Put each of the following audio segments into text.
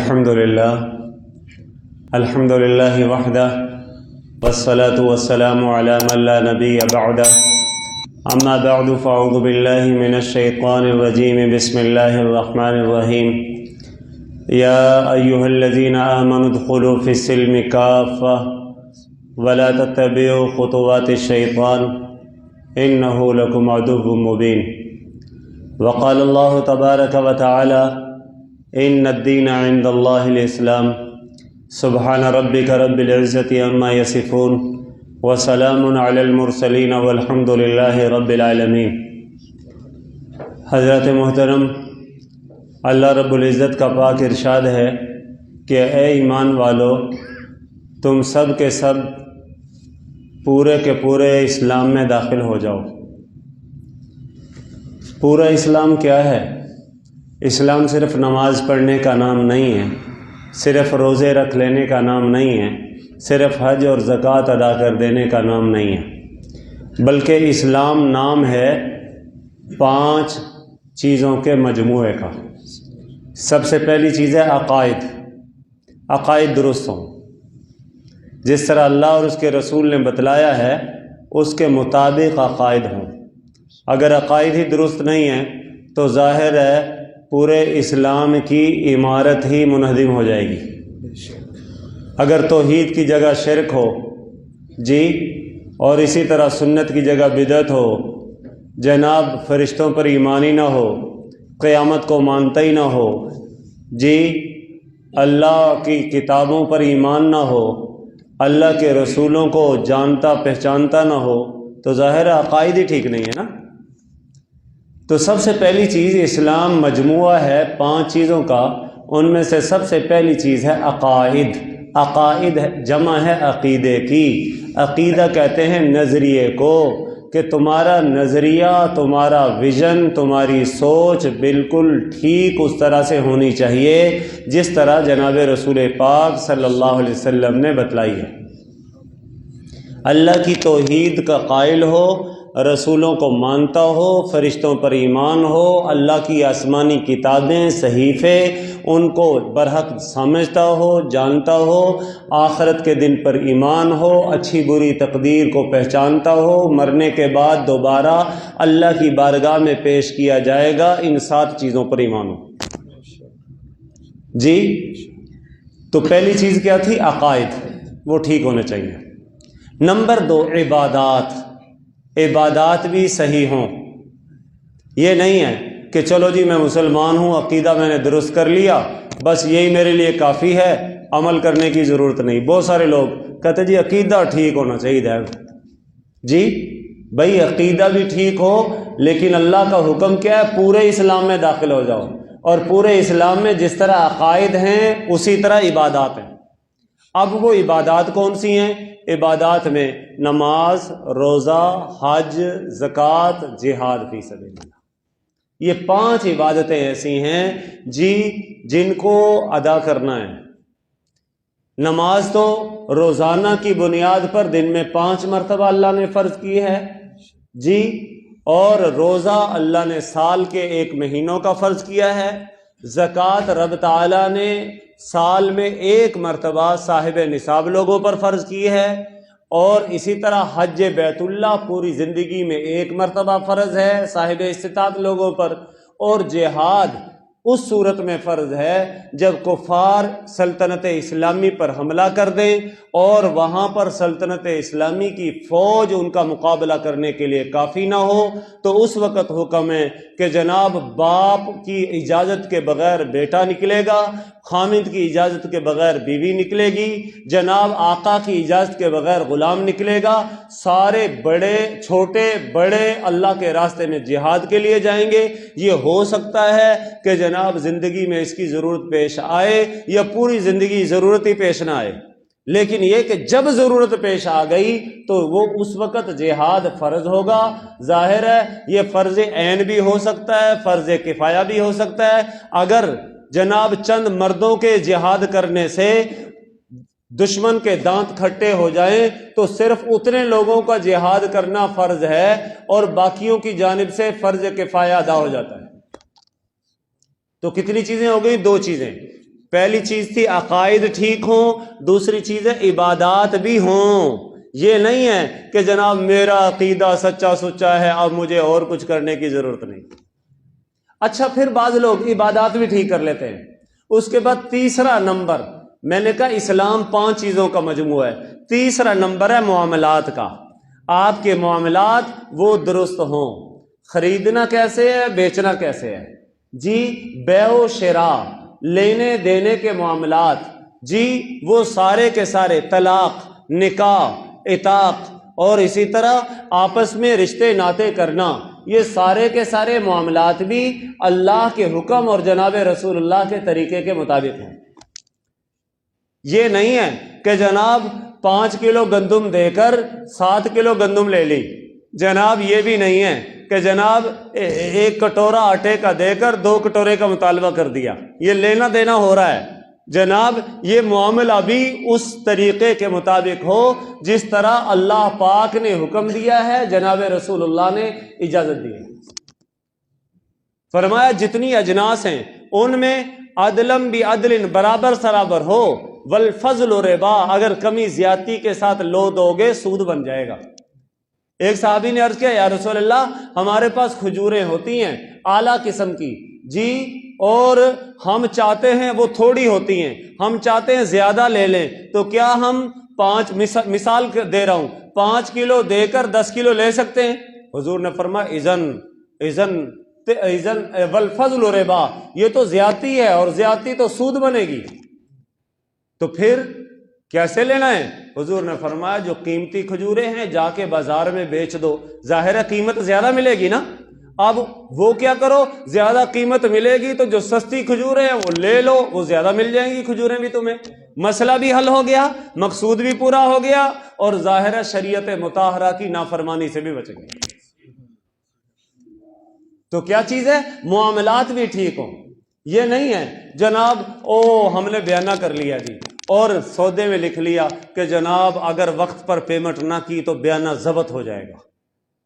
الحمد لله وحده والصلاة والسلام على من لا نبي بعده أما بعد فأعوذ بالله من الشيطان الرجيم بسم الله الرحمن الرحيم يا أيها الذين آمنوا ادخلوا في السلم كافة ولا تتبعوا خطوات الشيطان إنه لكم عدو مبين وقال الله تبارك وتعالى إن الدين عند الله الإسلام سبحان ربك رب العزة عما يصفون وسلام على المرسلين والحمد لله رب العالمین۔ حضرت محترم، اللہ رب العزت کا پاک ارشاد ہے کہ اے ایمان والو، تم سب کے سب پورے کے پورے اسلام میں داخل ہو جاؤ۔ پورا اسلام کیا ہے؟ اسلام صرف نماز پڑھنے کا نام نہیں ہے، صرف روزے رکھ لینے کا نام نہیں ہے، صرف حج اور زکوٰۃ ادا کر دینے کا نام نہیں ہے، بلکہ اسلام نام ہے 5 چیزوں کے مجموعے کا۔ سب سے پہلی چیز ہے عقائد درست ہوں، جس طرح اللہ اور اس کے رسول نے بتلایا ہے اس کے مطابق عقائد ہوں۔ اگر عقائد ہی درست نہیں ہیں تو ظاہر ہے پورے اسلام کی عمارت ہی منہدم ہو جائے گی۔ اگر توحید کی جگہ شرک ہو اور اسی طرح سنت کی جگہ بدعت ہو، جناب فرشتوں پر ایمان ہی نہ ہو، قیامت کو مانتا ہی نہ ہو، اللہ کی کتابوں پر ایمان نہ ہو، اللہ کے رسولوں کو جانتا پہچانتا نہ ہو، تو ظاہر عقائد ہی ٹھیک نہیں ہے نا۔ تو سب سے پہلی چیز، اسلام مجموعہ ہے 5 چیزوں کا، ان میں سے سب سے پہلی چیز ہے عقائد۔ عقائد جمع ہے عقیدے کی۔ عقیدہ کہتے ہیں نظریے کو، کہ تمہارا نظریہ، تمہارا ویژن، تمہاری سوچ بالکل ٹھیک اس طرح سے ہونی چاہیے جس طرح جناب رسول پاک صلی اللہ علیہ وسلم نے بتلائی ہے۔ اللہ کی توحید کا قائل ہو، رسولوں کو مانتا ہو، فرشتوں پر ایمان ہو، اللہ کی آسمانی کتابیں، صحیفے، ان کو برحق سمجھتا ہو، جانتا ہو، آخرت کے دن پر ایمان ہو، اچھی بری تقدیر کو پہچانتا ہو، مرنے کے بعد دوبارہ اللہ کی بارگاہ میں پیش کیا جائے گا، ان 7 چیزوں پر ایمان ہو۔ تو پہلی چیز کیا تھی؟ عقائد، وہ ٹھیک ہونے چاہیے۔ نمبر 2، عبادات بھی صحیح ہوں۔ یہ نہیں ہے کہ چلو جی میں مسلمان ہوں، عقیدہ میں نے درست کر لیا، بس یہی میرے لیے کافی ہے، عمل کرنے کی ضرورت نہیں۔ بہت سارے لوگ کہتے جی عقیدہ ٹھیک ہونا چاہیے بھائی عقیدہ بھی ٹھیک ہو، لیکن اللہ کا حکم کیا ہے؟ پورے اسلام میں داخل ہو جاؤ، اور پورے اسلام میں جس طرح عقائد ہیں اسی طرح عبادات ہیں۔ اب وہ عبادات کون سی ہیں؟ عبادات میں نماز، روزہ، حج، زکوٰۃ، جہاد فی سبیل اللہ، یہ 5 عبادتیں ایسی ہیں جن کو ادا کرنا ہے۔ نماز تو روزانہ کی بنیاد پر دن میں 5 مرتبہ اللہ نے فرض کی ہے اور روزہ اللہ نے سال کے 1 مہینوں کا فرض کیا ہے۔ زکوٰۃ رب تعالیٰ نے سال میں 1 مرتبہ صاحب نصاب لوگوں پر فرض کی ہے، اور اسی طرح حج بیت اللہ پوری زندگی میں 1 مرتبہ فرض ہے صاحب استطاعت لوگوں پر، اور جہاد اس صورت میں فرض ہے جب کفار سلطنت اسلامی پر حملہ کر دیں اور وہاں پر سلطنت اسلامی کی فوج ان کا مقابلہ کرنے کے لیے کافی نہ ہو، تو اس وقت حکم ہے کہ جناب باپ کی اجازت کے بغیر بیٹا نکلے گا، خامند کی اجازت کے بغیر بیوی نکلے گی، جناب آقا کی اجازت کے بغیر غلام نکلے گا، سارے بڑے چھوٹے بڑے اللہ کے راستے میں جہاد کے لیے جائیں گے۔ یہ ہو سکتا ہے کہ جناب زندگی میں اس کی ضرورت پیش آئے یا پوری زندگی ضرورت ہی پیش نہ آئے، لیکن یہ کہ جب ضرورت پیش آ گئی تو وہ اس وقت جہاد فرض ہوگا۔ ظاہر ہے یہ فرض عین بھی ہو سکتا ہے، فرض کفایہ بھی ہو سکتا ہے۔ اگر جناب چند مردوں کے جہاد کرنے سے دشمن کے دانت کھٹے ہو جائیں تو صرف اتنے لوگوں کا جہاد کرنا فرض ہے اور باقیوں کی جانب سے فرض کفایہ ادا ہو جاتا ہے۔ تو کتنی چیزیں ہو گئی؟ 2 چیزیں۔ پہلی چیز تھی عقائد ٹھیک ہوں، دوسری چیز ہے عبادات بھی ہوں۔ یہ نہیں ہے کہ جناب میرا عقیدہ سچا سچا ہے، اب مجھے اور کچھ کرنے کی ضرورت نہیں۔ اچھا، پھر بعض لوگ عبادات بھی ٹھیک کر لیتے ہیں۔ اس کے بعد تیسرا نمبر، میں نے کہا اسلام 5 چیزوں کا مجموعہ ہے، تیسرا نمبر ہے معاملات کا۔ آپ کے معاملات وہ درست ہوں۔ خریدنا کیسے ہے، بیچنا کیسے ہے؟ جی بیع و شراء، لینے دینے کے معاملات، جی وہ سارے کے سارے، طلاق، نکاح، عتاق، اور اسی طرح آپس میں رشتے ناطے کرنا، یہ سارے کے سارے معاملات بھی اللہ کے حکم اور جناب رسول اللہ کے طریقے کے مطابق ہیں۔ یہ نہیں ہے کہ جناب 5 کلو گندم دے کر 7 کلو گندم لے لی، جناب یہ بھی نہیں ہے کہ جناب 1 کٹورا آٹے کا دے کر 2 کٹورے کا مطالبہ کر دیا، یہ لینا دینا ہو رہا ہے۔ جناب یہ معاملہ بھی اس طریقے کے مطابق ہو جس طرح اللہ پاک نے حکم دیا ہے، جناب رسول اللہ نے اجازت دی ہے۔ فرمایا جتنی اجناس ہیں ان میں عدلم بعدل، برابر سرابر ہو، والفضل ربا، اگر کمی زیادتی کے ساتھ لو دو گے سود بن جائے گا۔ ایک صحابی نے عرض کیا، یا رسول اللہ ہمارے پاس کھجوریں ہوتی ہیں اعلیٰ قسم کی، جی اور ہم چاہتے ہیں، وہ تھوڑی ہوتی ہیں، ہم چاہتے ہیں زیادہ لے لیں، تو کیا ہم 5 مثال دے رہا ہوں 5 کلو دے کر 10 کلو لے سکتے ہیں؟ حضور نے فرمایا اذن والفضل ربا، یہ تو زیادتی ہے اور زیادتی تو سود بنے گی۔ تو پھر کیسے لینا ہے؟ حضور نے فرمایا جو قیمتی کھجوریں ہیں جا کے بازار میں بیچ دو، ظاہر ہے قیمت زیادہ ملے گی نا۔ اب وہ کیا کرو، زیادہ قیمت ملے گی تو جو سستی کھجوریں ہیں وہ لے لو، وہ زیادہ مل جائیں گی کھجوریں بھی تمہیں، مسئلہ بھی حل ہو گیا، مقصود بھی پورا ہو گیا، اور ظاہر ہے شریعت مطہرہ کی نافرمانی سے بھی بچ گئے۔ تو کیا چیز ہے؟ معاملات بھی ٹھیک ہوں۔ یہ نہیں ہے جناب ہم نے بیانہ کر لیا جی، اور سودے میں لکھ لیا کہ جناب اگر وقت پر پیمنٹ نہ کی تو بیانہ ضبط ہو جائے گا۔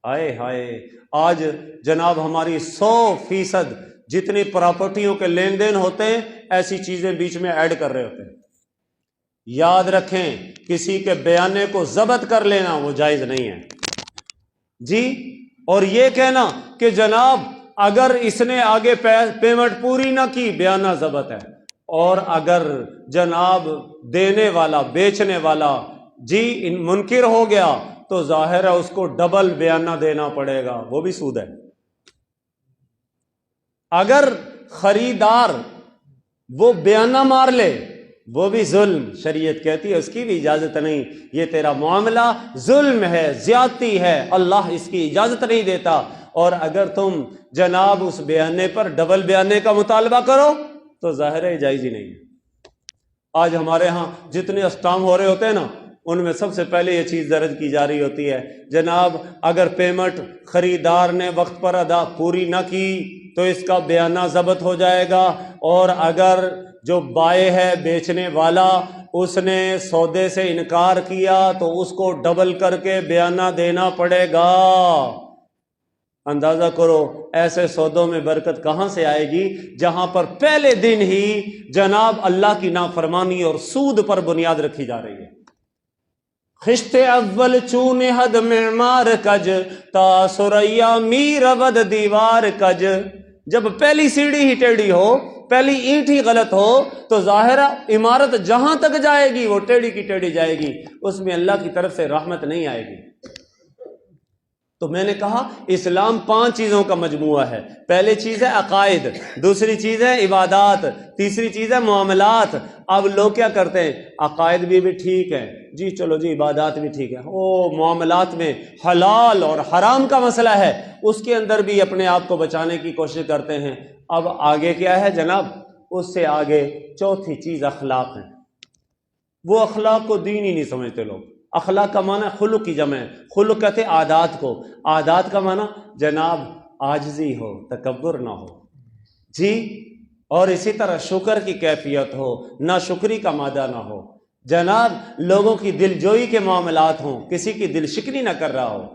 آئے ہائے، آج جناب ہماری 100% جتنی پراپرٹیوں کے لین دین ہوتے ہیں ایسی چیزیں بیچ میں ایڈ کر رہے ہوتے ہیں۔ یاد رکھیں کسی کے بیانے کو ضبط کر لینا وہ جائز نہیں ہے جی، اور یہ کہنا کہ جناب اگر اس نے آگے پیمنٹ پوری نہ کی بیانہ ضبط ہے، اور اگر جناب دینے والا بیچنے والا جی منکر ہو گیا تو ظاہر ہے اس کو ڈبل بیانہ دینا پڑے گا، وہ بھی سود ہے۔ اگر خریدار وہ بیانہ مار لے وہ بھی ظلم، شریعت کہتی ہے اس کی بھی اجازت نہیں، یہ تیرا معاملہ ظلم ہے، زیادتی ہے، اللہ اس کی اجازت نہیں دیتا۔ اور اگر تم جناب اس بیانے پر ڈبل بیانے کا مطالبہ کرو تو ظاہر ہے جائز ہی نہیں ہے۔ آج ہمارے ہاں جتنے اسٹام ہو رہے ہوتے ہیں نا ان میں سب سے پہلے یہ چیز درج کی جا رہی ہوتی ہے، جناب اگر پیمنٹ خریدار نے وقت پر ادا پوری نہ کی تو اس کا بیانہ ضبط ہو جائے گا، اور اگر جو بائع ہے بیچنے والا اس نے سودے سے انکار کیا تو اس کو ڈبل کر کے بیانہ دینا پڑے گا۔ اندازہ کرو ایسے سودوں میں برکت کہاں سے آئے گی جہاں پر پہلے دن ہی جناب اللہ کی نافرمانی اور سود پر بنیاد رکھی جا رہی ہے۔ خشت اول چون حد معمار کج، تا سریا میر ود دیوار کج، جب پہلی سیڑھی ہی ٹیڑھی ہو، پہلی اینٹ ہی غلط ہو تو ظاہرہ عمارت جہاں تک جائے گی وہ ٹیڑھی کی ٹیڑھی جائے گی، اس میں اللہ کی طرف سے رحمت نہیں آئے گی۔ تو میں نے کہا اسلام 5 چیزوں کا مجموعہ ہے۔ پہلی چیز ہے عقائد، دوسری چیز ہے عبادات، تیسری چیز ہے معاملات۔ اب لوگ کیا کرتے ہیں، عقائد بھی ٹھیک ہے جی، چلو جی عبادات بھی ٹھیک ہے، معاملات میں حلال اور حرام کا مسئلہ ہے، اس کے اندر بھی اپنے آپ کو بچانے کی کوشش کرتے ہیں۔ اب آگے کیا ہے جناب، اس سے آگے چوتھی چیز اخلاق ہے۔ وہ اخلاق کو دین ہی نہیں سمجھتے لوگ۔ اخلاق کا معنی خلق کی جمع ہے، خلق کہتے عادات کو، عادات کا معنی جناب عاجزی ہو، تکبر نہ ہو جی، اور اسی طرح شکر کی کیفیت ہو، نہ شکری کا مادہ نہ ہو، جناب لوگوں کی دل جوئی کے معاملات ہوں، کسی کی دل شکنی نہ کر رہا ہو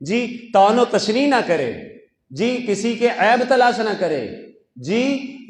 جی، طعن و تشنیع نہ کرے جی، کسی کے عیب تلاش نہ کرے جی،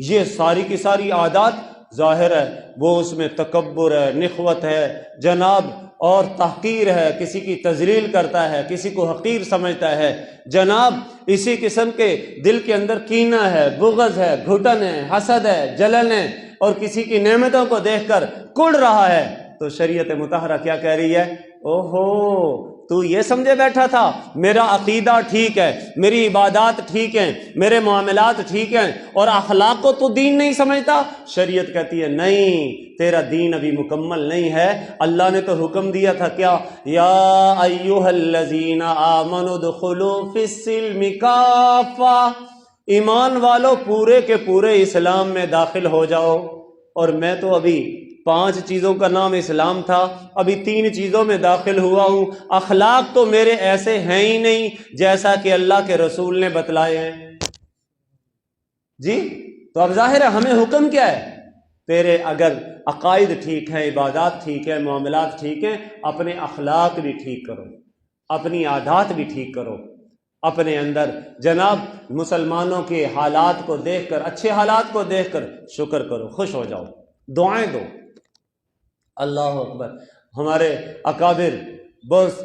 یہ ساری کی ساری عادات ظاہر ہے وہ اس میں تکبر ہے، نخوت ہے جناب، اور تحقیر ہے، کسی کی تذلیل کرتا ہے، کسی کو حقیر سمجھتا ہے جناب، اسی قسم کے دل کے اندر کینہ ہے، بغض ہے، گھٹن ہے، حسد ہے، جلن ہے، اور کسی کی نعمتوں کو دیکھ کر کڑ رہا ہے، تو شریعت مطہرہ کیا کہہ رہی ہے؟ اوہو، تو یہ سمجھے بیٹھا تھا میرا عقیدہ ٹھیک ہے، میری عبادات ٹھیک ہیں، میرے معاملات ٹھیک ہیں، اور اخلاق کو تو دین نہیں سمجھتا؟ شریعت کہتی ہے نہیں، تیرا دین ابھی مکمل نہیں ہے۔ اللہ نے تو حکم دیا تھا کیا؟ یا ایھا الذین آمنوا ادخلوا فی السلم کافہ، ایمان والو پورے کے پورے اسلام میں داخل ہو جاؤ۔ اور میں تو ابھی 5 چیزوں کا نام اسلام تھا، ابھی 3 چیزوں میں داخل ہوا ہوں، اخلاق تو میرے ایسے ہیں ہی نہیں جیسا کہ اللہ کے رسول نے بتلائے ہیں۔ جی تو اب ظاہر ہے ہمیں حکم کیا ہے؟ تیرے اگر عقائد ٹھیک ہیں، عبادات ٹھیک ہیں، معاملات ٹھیک ہیں، اپنے اخلاق بھی ٹھیک کرو، اپنی عادات بھی ٹھیک کرو، اپنے اندر جناب مسلمانوں کے حالات کو دیکھ کر، اچھے حالات کو دیکھ کر شکر کرو، خوش ہو جاؤ، دعائیں دو۔ اللہ اکبر، ہمارے اکابر بہت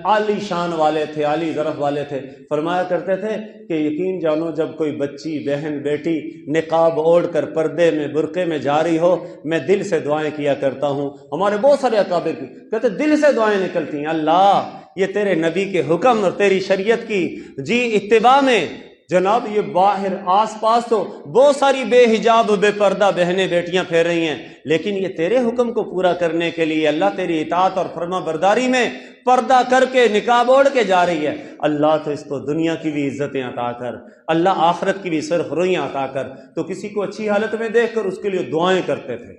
عالی شان والے تھے، عالی ظرف والے تھے، فرمایا کرتے تھے کہ یقین جانو جب کوئی بچی، بہن، بیٹی نقاب اوڑھ کر پردے میں، برقعے میں جا رہی ہو، میں دل سے دعائیں کیا کرتا ہوں۔ ہمارے بہت سارے اکابر کی کہتے دل سے دعائیں نکلتی ہیں، اللہ یہ تیرے نبی کے حکم اور تیری شریعت کی جی اتباع میں جناب، یہ باہر آس پاس تو بہت ساری بے حجاب بے پردہ بہنیں بیٹیاں پھیر رہی ہیں، لیکن یہ تیرے حکم کو پورا کرنے کے لیے اللہ تیری اطاعت اور فرما برداری میں پردہ کر کے نقاب اوڑھ کے جا رہی ہے۔ اللہ تو اس کو دنیا کی بھی عزتیں عطا کر، اللہ آخرت کی بھی سرخ رویاں عطا کر۔ تو کسی کو اچھی حالت میں دیکھ کر اس کے لیے دعائیں کرتے تھے،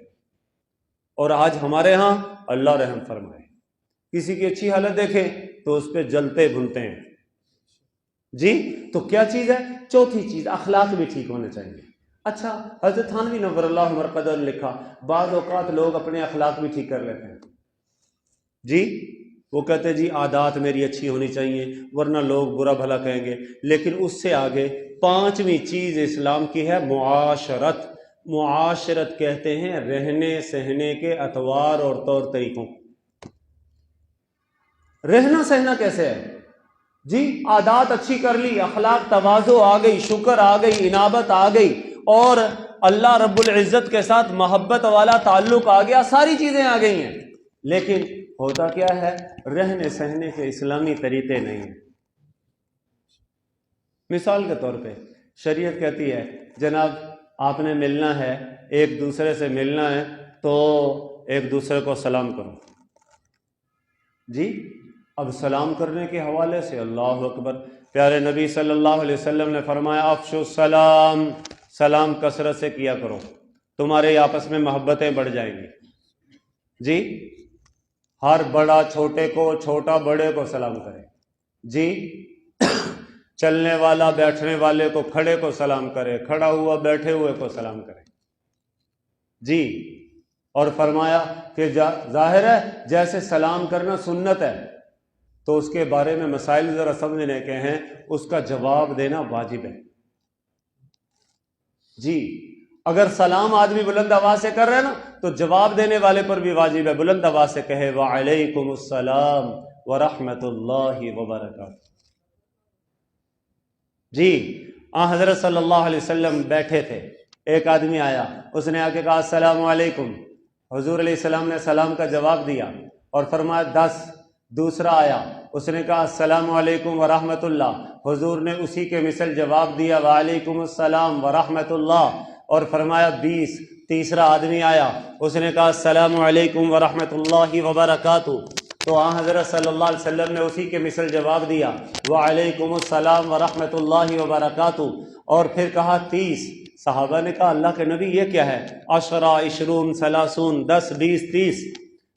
اور آج ہمارے ہاں اللہ رحم فرمائے، کسی کی اچھی حالت دیکھیں تو اس پہ جلتے بھنتے ہیں۔ جی تو کیا چیز ہے؟ چوتھی چیز، اخلاق بھی ٹھیک ہونے چاہیے۔ اچھا، حضرت تھانوی نور اللہ مرقدہ نے لکھا بعض اوقات لوگ اپنے اخلاق بھی ٹھیک کر لیتے ہیں۔ جی وہ کہتے جی عادات میری اچھی ہونی چاہیے ورنہ لوگ برا بھلا کہیں گے، لیکن اس سے آگے 5ویں چیز اسلام کی ہے معاشرت۔ معاشرت کہتے ہیں رہنے سہنے کے اطوار اور طور طریقوں۔ رہنا سہنا کیسے ہے؟ جی عادات اچھی کر لی، اخلاق تواضع آ گئی، شکر آ گئی، انابت آ گئی، اور اللہ رب العزت کے ساتھ محبت والا تعلق آ گیا، ساری چیزیں آ گئی ہیں، لیکن ہوتا کیا ہے؟ رہنے سہنے کے اسلامی طریقے نہیں ہیں۔ مثال کے طور پہ شریعت کہتی ہے جناب آپ نے ملنا ہے، ایک دوسرے سے ملنا ہے تو ایک دوسرے کو سلام کرو۔ جی اب سلام کرنے کے حوالے سے اللہ اکبر، پیارے نبی صلی اللہ علیہ وسلم نے فرمایا افشوا السلام، سلام کثرت سے کیا کرو، تمہارے آپس میں محبتیں بڑھ جائیں گی۔ جی ہر بڑا چھوٹے کو، چھوٹا بڑے کو سلام کرے۔ جی چلنے والا بیٹھنے والے کو، کھڑے کو سلام کرے، کھڑا ہوا بیٹھے ہوئے کو سلام کرے۔ جی اور فرمایا کہ ظاہر ہے جیسے سلام کرنا سنت ہے تو اس کے بارے میں مسائل ذرا سمجھنے کے ہیں، اس کا جواب دینا واجب ہے۔ جی اگر سلام آدمی بلند آواز سے کر رہے ہیں نا تو جواب دینے والے پر بھی واجب ہے بلند آواز سے کہے وعلیکم السلام ورحمۃ اللہ وبرکاتہ۔ جی حضرت صلی اللہ علیہ وسلم بیٹھے تھے، ایک آدمی آیا، اس نے آ کے کہا السلام علیکم، حضور علیہ السلام نے سلام کا جواب دیا اور فرمایا 10۔ دوسرا آیا، اس نے کہا السلام علیکم ورحمۃ اللہ، حضور نے اسی کے مثل جواب دیا وعلیکم السلام ورحمۃ اللہ اور فرمایا 20۔ تیسرا آدمی آیا، اس نے کہا السلام علیکم ورحمۃ اللہ وبرکاتہ، تو حضرت صلی اللہ علیہ وسلم نے اسی کے مثل جواب دیا وعلیکم السلام ورحمۃ اللہ وبرکاتہ، اور پھر کہا 30۔ صحابہ نے کہا اللہ کے نبی یہ کیا ہے؟ 10، 20، 30، 10، 20، 30۔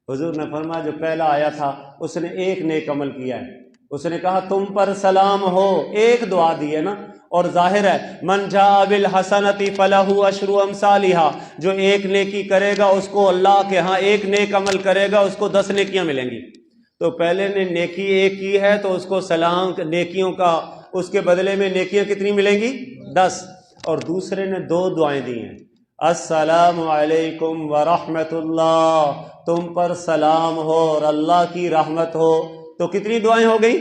حضور نے فرمایا جو پہلا آیا تھا اس نے ایک نیک عمل کیا ہے، اس نے کہا تم پر سلام ہو، ایک دعا دی ہے نا، اور ظاہر ہے من جاء بالحسنۃ فلہ عشر امثالھا، جو ایک نیکی کرے گا اس کو اللہ کے ہاں ایک نیک عمل کرے گا اس کو 10 نیکیاں ملیں گی۔ تو پہلے نے نیکی ایک کی ہے تو اس کو سلام نیکیوں کا، اس کے بدلے میں نیکیاں کتنی ملیں گی؟ 10۔ اور دوسرے نے 2 دعائیں دی ہیں، السلام علیکم ورحمۃ اللہ، تم پر سلام ہو اور اللہ کی رحمت ہو، تو کتنی دعائیں ہو گئی؟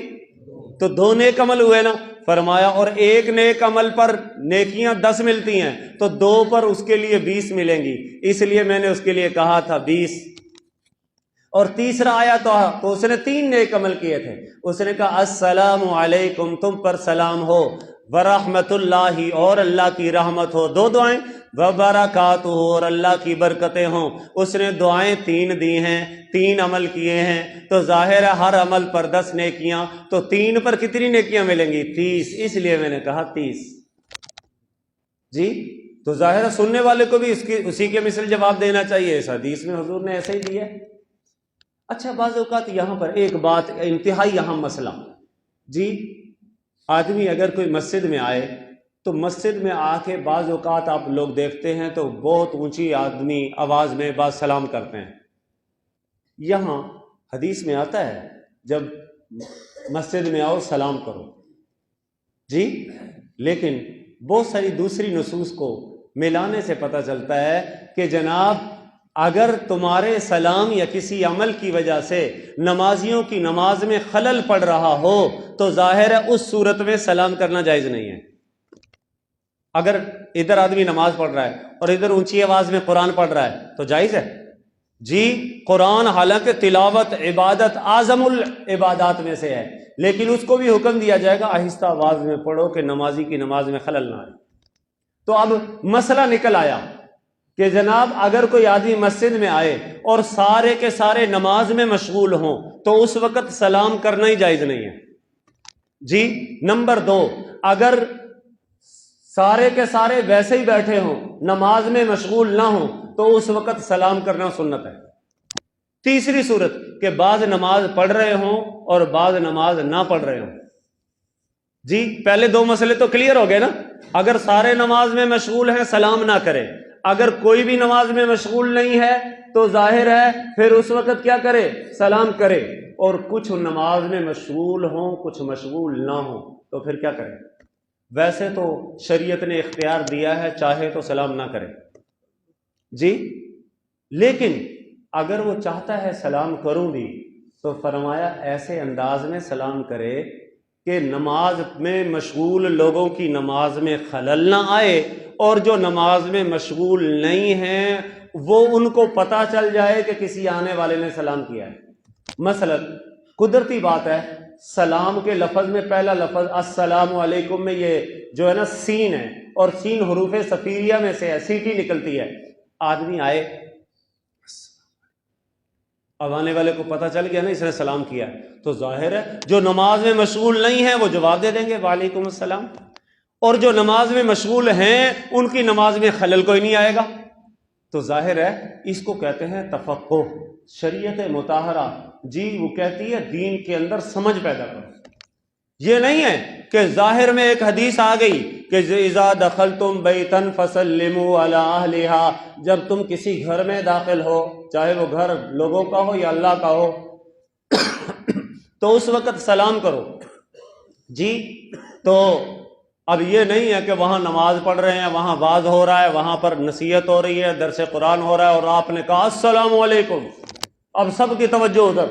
تو 2 نیک عمل ہوئے نا۔ فرمایا اور ایک نیک عمل پر نیکیاں 10 ملتی ہیں تو 2 پر اس کے لیے 20 ملیں گی، اس لیے میں نے اس کے لیے کہا تھا 20۔ اور تیسرا آیا تو اس نے 3 نیک عمل کیے تھے، اس نے کہا السلام علیکم، تم پر سلام ہو، ورحمۃ اللہ، اور اللہ کی رحمت ہو، 2 دعائیں، وبرکاتہ، اور اللہ کی برکتیں ہوں۔ اس نے دعائیں 3 دی ہیں، 3 عمل کیے ہیں، تو ظاہر ہے ہر عمل پر 10 نیکیاں، تو 3 پر کتنی نیکیاں ملیں گی؟ 30، اس لیے میں نے کہا 30۔ جی تو ظاہر ہے سننے والے کو بھی اسی کے مثل جواب دینا چاہیے، اس حدیث میں حضور نے ایسے ہی دیا ہے۔ اچھا بعض اوقات یہاں پر ایک بات، انتہائی اہم مسئلہ، جی آدمی اگر کوئی مسجد میں آئے تو مسجد میں آ کے بعض اوقات آپ لوگ دیکھتے ہیں تو بہت اونچی آدمی آواز میں بعض سلام کرتے ہیں۔ یہاں حدیث میں آتا ہے جب مسجد میں آؤ سلام کرو، جی لیکن بہت ساری دوسری نصوص کو ملانے سے پتہ چلتا ہے کہ جناب اگر تمہارے سلام یا کسی عمل کی وجہ سے نمازیوں کی نماز میں خلل پڑ رہا ہو تو ظاہر ہے اس صورت میں سلام کرنا جائز نہیں ہے۔ اگر ادھر آدمی نماز پڑھ رہا ہے اور ادھر اونچی آواز میں قرآن پڑھ رہا ہے تو جائز ہے؟ جی قرآن حالانکہ تلاوت عبادت اعظم العبادات میں سے ہے، لیکن اس کو بھی حکم دیا جائے گا آہستہ آواز میں پڑھو کہ نمازی کی نماز میں خلل نہ آئے۔ تو اب مسئلہ نکل آیا کہ جناب اگر کوئی آدمی مسجد میں آئے اور سارے کے سارے نماز میں مشغول ہوں تو اس وقت سلام کرنا ہی جائز نہیں ہے۔ جی نمبر 2، اگر سارے کے سارے ویسے ہی بیٹھے ہوں نماز میں مشغول نہ ہوں تو اس وقت سلام کرنا سنت ہے۔ تیسری صورت کہ بعض نماز پڑھ رہے ہوں اور بعض نماز نہ پڑھ رہے ہوں۔ جی پہلے 2 مسئلے تو کلیئر ہو گئے نا، اگر سارے نماز میں مشغول ہیں سلام نہ کرے، اگر کوئی بھی نماز میں مشغول نہیں ہے تو ظاہر ہے پھر اس وقت کیا کرے؟ سلام کرے، اور کچھ نماز میں مشغول ہوں کچھ مشغول نہ ہوں تو پھر کیا کرے؟ ویسے تو شریعت نے اختیار دیا ہے چاہے تو سلام نہ کرے، جی لیکن اگر وہ چاہتا ہے سلام کروں بھی تو فرمایا ایسے انداز میں سلام کرے کہ نماز میں مشغول لوگوں کی نماز میں خلل نہ آئے، اور جو نماز میں مشغول نہیں ہیں وہ ان کو پتہ چل جائے کہ کسی آنے والے نے سلام کیا ہے۔ مثلا قدرتی بات ہے، سلام کے لفظ میں پہلا لفظ السلام علیکم میں یہ جو ہے نا سین ہے، اور سین حروف صفیریہ میں سے ہے، سیٹی نکلتی ہے۔ آدمی آئے، اب آنے والے کو پتہ چل گیا نا اس نے سلام کیا، تو ظاہر ہے جو نماز میں مشغول نہیں ہیں وہ جواب دے دیں گے وعلیکم السلام، اور جو نماز میں مشغول ہیں ان کی نماز میں خلل کوئی نہیں آئے گا۔ تو ظاہر ہے اس کو کہتے ہیں تفقہ، شریعت مطہرہ، جی وہ کہتی ہے دین کے اندر سمجھ پیدا کرو۔ یہ نہیں ہے کہ ظاہر میں ایک حدیث آ گئی کہ اذا دخلتم بیتا فسلموا علی اہلھا، جب تم کسی گھر میں داخل ہو چاہے وہ گھر لوگوں کا ہو یا اللہ کا ہو تو اس وقت سلام کرو۔ جی تو اب یہ نہیں ہے کہ وہاں نماز پڑھ رہے ہیں، وہاں واعظ ہو رہا ہے، وہاں پر نصیحت ہو رہی ہے، درس قرآن ہو رہا ہے، اور آپ نے کہا السلام علیکم، اب سب کی توجہ ادھر،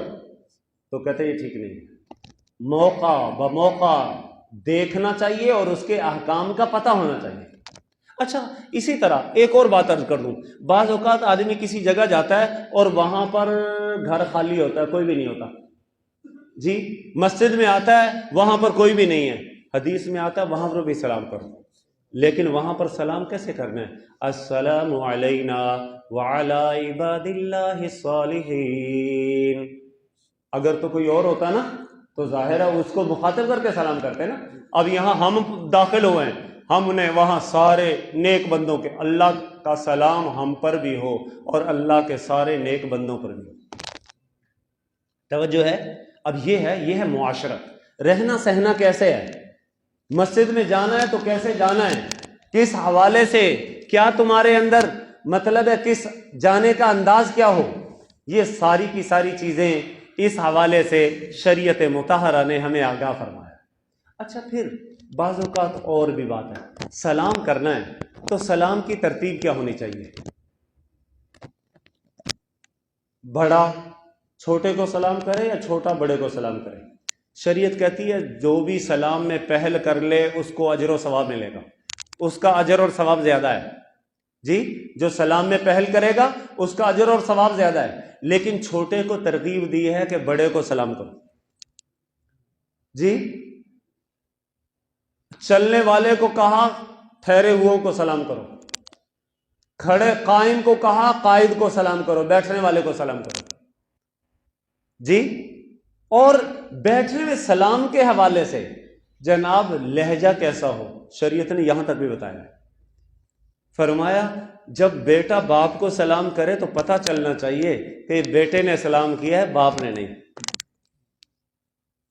تو کہتے یہ ٹھیک نہیں ہے۔ موقع بموقع دیکھنا چاہیے اور اس کے احکام کا پتہ ہونا چاہیے۔ اچھا اسی طرح ایک اور بات عرض کر دوں، بعض اوقات آدمی کسی جگہ جاتا ہے اور وہاں پر گھر خالی ہوتا ہے، کوئی بھی نہیں ہوتا، جی مسجد میں آتا ہے وہاں پر کوئی بھی نہیں ہے، حدیث میں آتا ہے وہاں پر بھی سلام کرو، لیکن وہاں پر سلام کیسے کرنا ہے؟ السلام علینا وعلی عباد اللہ الصالحین۔ اگر تو کوئی اور ہوتا نا تو ظاہر ہے اس کو مخاطب کر کے سلام کرتے ہیں نا۔ اب یہاں ہم داخل ہوئے ہیں، ہم نے وہاں سارے نیک بندوں کے اللہ کا سلام ہم پر بھی ہو اور اللہ کے سارے نیک بندوں پر بھی ہو۔ توجہ ہے؟ اب یہ ہے معاشرت، رہنا سہنا کیسے ہے، مسجد میں جانا ہے تو کیسے جانا ہے، کس حوالے سے، کیا تمہارے اندر مطلب ہے، کس جانے کا انداز کیا ہو، یہ ساری کی ساری چیزیں اس حوالے سے شریعت مطہرہ نے ہمیں آگاہ فرمایا۔ اچھا پھر بعض اوقات اور بھی بات ہے، سلام کرنا ہے تو سلام کی ترتیب کیا ہونی چاہیے؟ بڑا چھوٹے کو سلام کرے یا چھوٹا بڑے کو سلام کرے؟ شریعت کہتی ہے جو بھی سلام میں پہل کر لے اس کو اجر و ثواب ملے گا، اس کا اجر اور ثواب زیادہ ہے جی، جو سلام میں پہل کرے گا اس کا اجر اور ثواب زیادہ ہے، لیکن چھوٹے کو ترغیب دی ہے کہ بڑے کو سلام کرو جی۔ چلنے والے کو کہا ٹھہرے ہوئے کو سلام کرو، کھڑے قائم کو کہا قائد کو سلام کرو، بیٹھنے والے کو سلام کرو جی۔ اور بیٹھنے میں سلام کے حوالے سے جناب لہجہ کیسا ہو، شریعت نے یہاں تک بھی بتایا ہے۔ فرمایا جب بیٹا باپ کو سلام کرے تو پتہ چلنا چاہیے کہ بیٹے نے سلام کیا ہے، باپ نے نہیں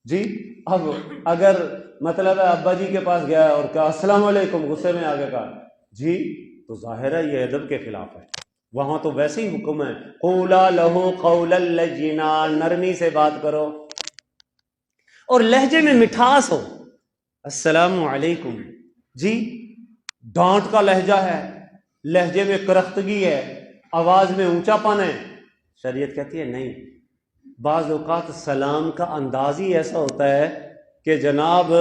جی۔ اب اگر مطلب ہے ابا جی کے پاس گیا اور کہا السلام علیکم، غصے میں آگے کہا جی، تو ظاہر ہے یہ ادب کے خلاف ہے، وہاں تو ویسے ہی حکم ہے قولا لہو قولا لینا، نرمی سے بات کرو اور لہجے میں مٹھاس ہو۔ السلام علیکم جی، ڈانٹ کا لہجہ ہے، لہجے میں کرختگی ہے، آواز میں اونچا پن ہے، شریعت کہتی ہے نہیں۔ بعض اوقات سلام کا انداز ہی ایسا ہوتا ہے کہ جناب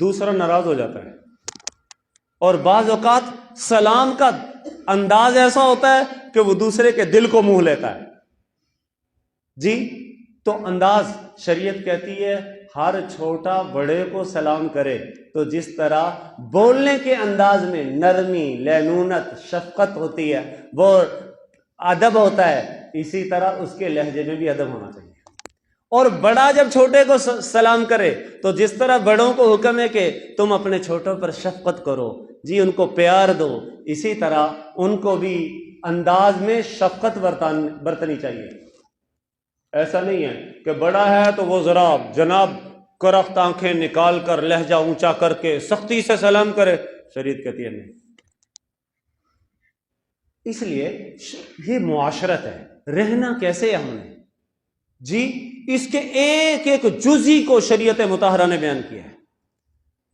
دوسرا ناراض ہو جاتا ہے، اور بعض اوقات سلام کا انداز ایسا ہوتا ہے کہ وہ دوسرے کے دل کو موہ لیتا ہے جی۔ تو انداز، شریعت کہتی ہے ہر چھوٹا بڑے کو سلام کرے تو جس طرح بولنے کے انداز میں نرمی، لینونت، شفقت ہوتی ہے، وہ ادب ہوتا ہے، اسی طرح اس کے لہجے میں بھی ادب ہونا چاہیے۔ اور بڑا جب چھوٹے کو سلام کرے تو جس طرح بڑوں کو حکم ہے کہ تم اپنے چھوٹوں پر شفقت کرو جی، ان کو پیار دو، اسی طرح ان کو بھی انداز میں شفقت برتنی چاہیے۔ ایسا نہیں ہے کہ بڑا ہے تو وہ ذرا جناب کرخت آنکھیں نکال کر لہجہ اونچا کر کے سختی سے سلام کرے، شریعت کہتی ہے نہیں۔ اس لیے یہ معاشرت ہے، رہنا کیسے ہے ہم نے جی، اس کے ایک ایک جزئی کو شریعت مطہرہ نے بیان کیا ہے۔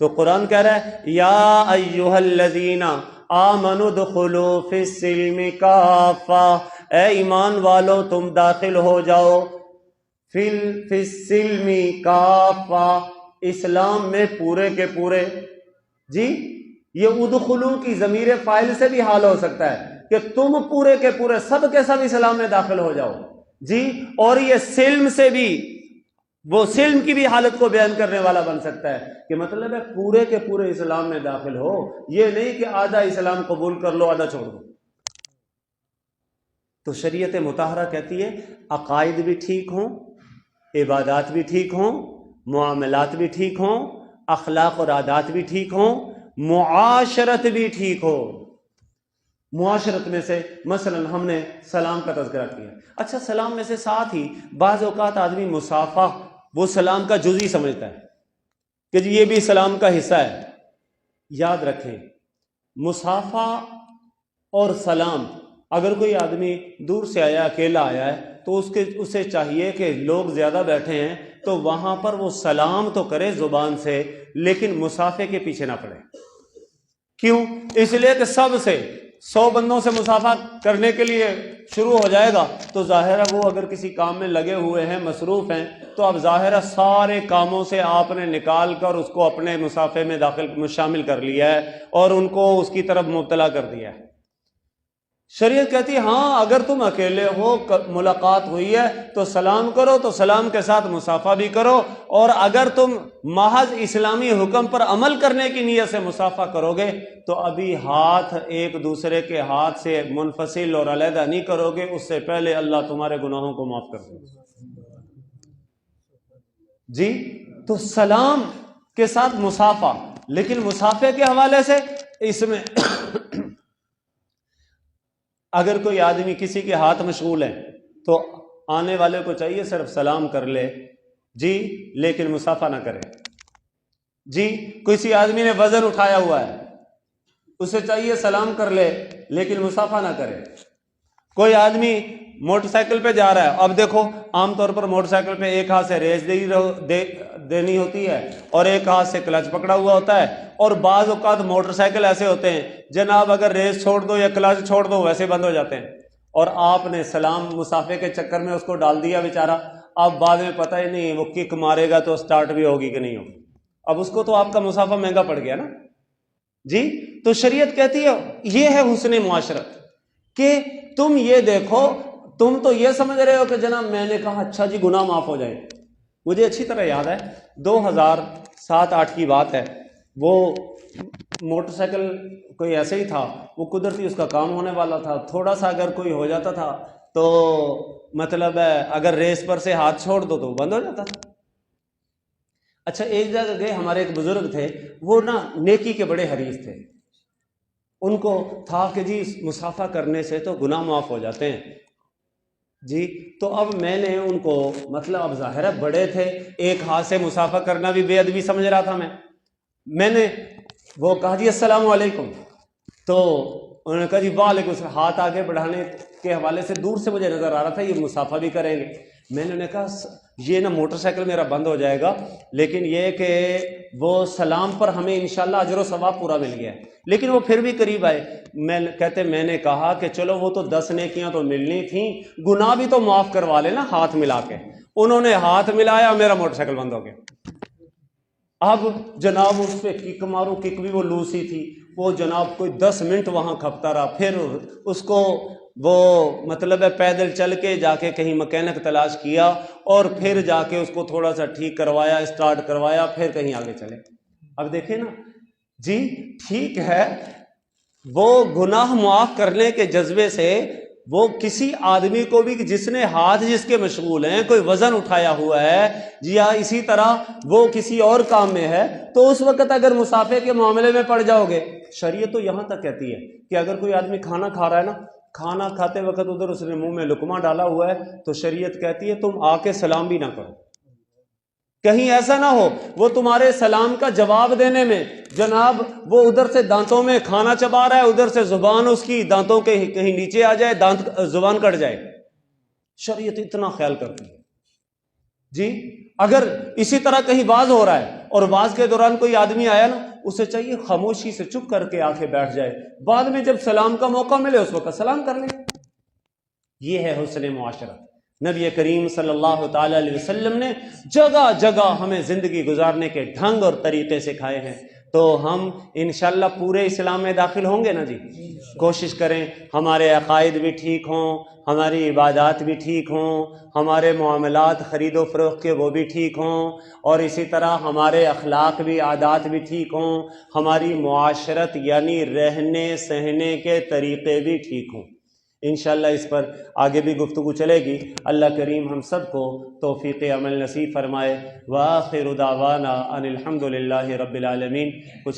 تو قرآن کہہ رہا ہے یا ایھا الذین آمنوا ادخلوا فی السلم کافہ، اے ایمان والو تم داخل ہو جاؤ فی السلم کافہ، اسلام میں پورے کے پورے جی۔ یہ ادخلوا کی ضمیر فاعل سے بھی حال ہو سکتا ہے کہ تم پورے کے پورے سب کے سب اسلام میں داخل ہو جاؤ جی، اور یہ سلم سے بھی، وہ سلم کی بھی حالت کو بیان کرنے والا بن سکتا ہے کہ مطلب ہے پورے کے پورے اسلام میں داخل ہو، یہ نہیں کہ آدھا اسلام قبول کر لو آدھا چھوڑ دو۔ تو شریعت مطہرہ کہتی ہے عقائد بھی ٹھیک ہوں، عبادات بھی ٹھیک ہوں، معاملات بھی ٹھیک ہوں، اخلاق اور عادات بھی ٹھیک ہوں، معاشرت بھی ٹھیک ہو۔ معاشرت میں سے مثلا ہم نے سلام کا تذکرہ کیا، اچھا سلام میں سے ساتھ ہی بعض اوقات آدمی مصافحہ وہ سلام کا جزئی سمجھتا ہے کہ جی یہ بھی سلام کا حصہ ہے۔ یاد رکھیں مصافحہ اور سلام، اگر کوئی آدمی دور سے آیا اکیلا آیا ہے تو اسے چاہیے کہ لوگ زیادہ بیٹھے ہیں تو وہاں پر وہ سلام تو کرے زبان سے، لیکن مصافحے کے پیچھے نہ پڑے۔ کیوں؟ اس لیے کہ سب سے 100 بندوں سے مصافحہ کرنے کے لیے شروع ہو جائے گا تو ظاہر ہے وہ اگر کسی کام میں لگے ہوئے ہیں، مصروف ہیں، تو اب ظاہر ہے سارے کاموں سے آپ نے نکال کر اس کو اپنے مصافحے میں شامل کر لیا ہے اور ان کو اس کی طرف مبتلا کر دیا ہے۔ شریعت کہتی ہے ہاں اگر تم اکیلے ہو، ملاقات ہوئی ہے تو سلام کرو، تو سلام کے ساتھ مصافحہ بھی کرو، اور اگر تم محض اسلامی حکم پر عمل کرنے کی نیت سے مصافحہ کرو گے تو ابھی ہاتھ ایک دوسرے کے ہاتھ سے منفصل اور علیحدہ نہیں کرو گے، اس سے پہلے اللہ تمہارے گناہوں کو معاف کر دے گا جی۔ تو سلام کے ساتھ مصافحہ، لیکن مصافحے کے حوالے سے اس میں اگر کوئی آدمی کسی کے ہاتھ مشغول ہے تو آنے والے کو چاہیے صرف سلام کر لے جی، لیکن مصافحہ نہ کرے جی۔ کسی آدمی نے وزن اٹھایا ہوا ہے، اسے چاہیے سلام کر لے لیکن مصافحہ نہ کرے۔ کوئی آدمی موٹر سائیکل پہ جا رہا ہے. اب دیکھو عام طور پر موٹر سائیکل پہ ایک ہاتھ سے ریس دینی ہوتی ہے اور ایک ہاتھ سے کلچ پکڑا ہوا ہوتا ہے. اور بعض اوقات موٹر سائیکل ایسے ہوتے ہیں جناب اگر ریس چھوڑ دو یا کلچ چھوڑ دو ویسے بند ہو جاتے ہیں. اور آپ نے سلام مسافے کے چکر میں اس کو ڈال دیا بیچارہ. اب بعد میں پتہ ہی نہیں وہ کک مارے گا تو سٹارٹ بھی ہوگی کہ نہیں ہوگی. اب اس کو تو آپ کا مسافہ مہنگا پڑ گیا نا جی. تو شریعت کہتی ہے یہ ہے حسن معاشرت کہ تم یہ دیکھو، تم تو یہ سمجھ رہے ہو کہ جناب میں نے کہا اچھا جی گناہ معاف ہو جائے. مجھے اچھی طرح یاد ہے 2007-8 کی بات ہے. وہ موٹر سائیکل کوئی ایسے ہی تھا، وہ قدرتی اس کا کام ہونے والا تھا. تھوڑا سا اگر کوئی ہو جاتا تھا تو مطلب ہے اگر ریس پر سے ہاتھ چھوڑ دو تو بند ہو جاتا تھا. اچھا ایک جگہ گئے، ہمارے ایک بزرگ تھے، وہ نا نیکی کے بڑے حریص تھے. ان کو تھا کہ جی مسافہ کرنے سے تو گناہ معاف ہو جاتے ہیں جی. تو اب میں نے ان کو مطلب اب ظاہر ہے بڑے تھے، ایک ہاتھ سے مسافہ کرنا بھی بے ادبی سمجھ رہا تھا. میں نے وہ کہا جی السلام علیکم. تو انہوں نے کہا جی وعلیکم السلام. ہاتھ آگے بڑھانے کے حوالے سے دور سے مجھے نظر آ رہا تھا یہ مسافہ بھی کریں گے. میں نے کہا یہ نا موٹر سائیکل میرا بند ہو جائے گا، لیکن یہ کہ وہ سلام پر ہمیں انشاءاللہ اجر و ثواب پورا مل گیا ہے. لیکن وہ پھر بھی قریب آئے. میں نے کہا کہ چلو وہ تو 10 نیکیاں تو ملنی تھیں، گناہ بھی تو معاف کروا لینا ہاتھ ملا کے. انہوں نے ہاتھ ملایا، میرا موٹر سائیکل بند ہو گیا. اب جناب اس پہ کک مارو، کک بھی وہ لوسی تھی. وہ جناب کوئی 10 منٹ وہاں کھپتا رہا. پھر اس کو وہ مطلب ہے پیدل چل کے جا کے کہیں مکینک تلاش کیا اور پھر جا کے اس کو تھوڑا سا ٹھیک کروایا، اسٹارٹ کروایا، پھر کہیں آگے چلے. اب دیکھیں نا جی ٹھیک ہے، وہ گناہ معاف کرنے کے جذبے سے وہ کسی آدمی کو بھی جس نے ہاتھ جس کے مشغول ہیں، کوئی وزن اٹھایا ہوا ہے جی، یا اسی طرح وہ کسی اور کام میں ہے، تو اس وقت اگر مسافے کے معاملے میں پڑ جاؤ گے، شریعت تو یہاں تک کہتی ہے کہ اگر کوئی آدمی کھانا کھا رہا ہے نا، کھانا کھاتے وقت ادھر اس نے منہ میں لقمہ ڈالا ہوا ہے، تو شریعت کہتی ہے تم آ کے سلام بھی نہ کرو. کہیں ایسا نہ ہو وہ تمہارے سلام کا جواب دینے میں جناب وہ ادھر سے دانتوں میں کھانا چبا رہا ہے، ادھر سے زبان اس کی دانتوں کے کہیں نیچے آ جائے، دانت زبان کٹ جائے. شریعت اتنا خیال کرتی ہے جی. اگر اسی طرح کہیں باز ہو رہا ہے اور باز کے دوران کوئی آدمی آیا نا، اسے چاہیے خاموشی سے چپ کر کے آ کے بیٹھ جائے، بعد میں جب سلام کا موقع ملے اس وقت سلام کر لیں. یہ ہے حسن معاشرت. نبی کریم صلی اللہ تعالی علیہ وسلم نے جگہ جگہ ہمیں زندگی گزارنے کے ڈھنگ اور طریقے سکھائے ہیں. تو ہم انشاءاللہ پورے اسلام میں داخل ہوں گے نا جی. کوشش کریں ہمارے عقائد بھی ٹھیک ہوں، ہماری عبادات بھی ٹھیک ہوں، ہمارے معاملات خرید و فروخت کے وہ بھی ٹھیک ہوں، اور اسی طرح ہمارے اخلاق بھی، عادات بھی ٹھیک ہوں، ہماری معاشرت یعنی رہنے سہنے کے طریقے بھی ٹھیک ہوں. انشاءاللہ اس پر آگے بھی گفتگو چلے گی. اللہ کریم ہم سب کو توفیق عمل نصیب فرمائے. وآخر دعوانا ان الحمد للہ رب العالمین. کچھ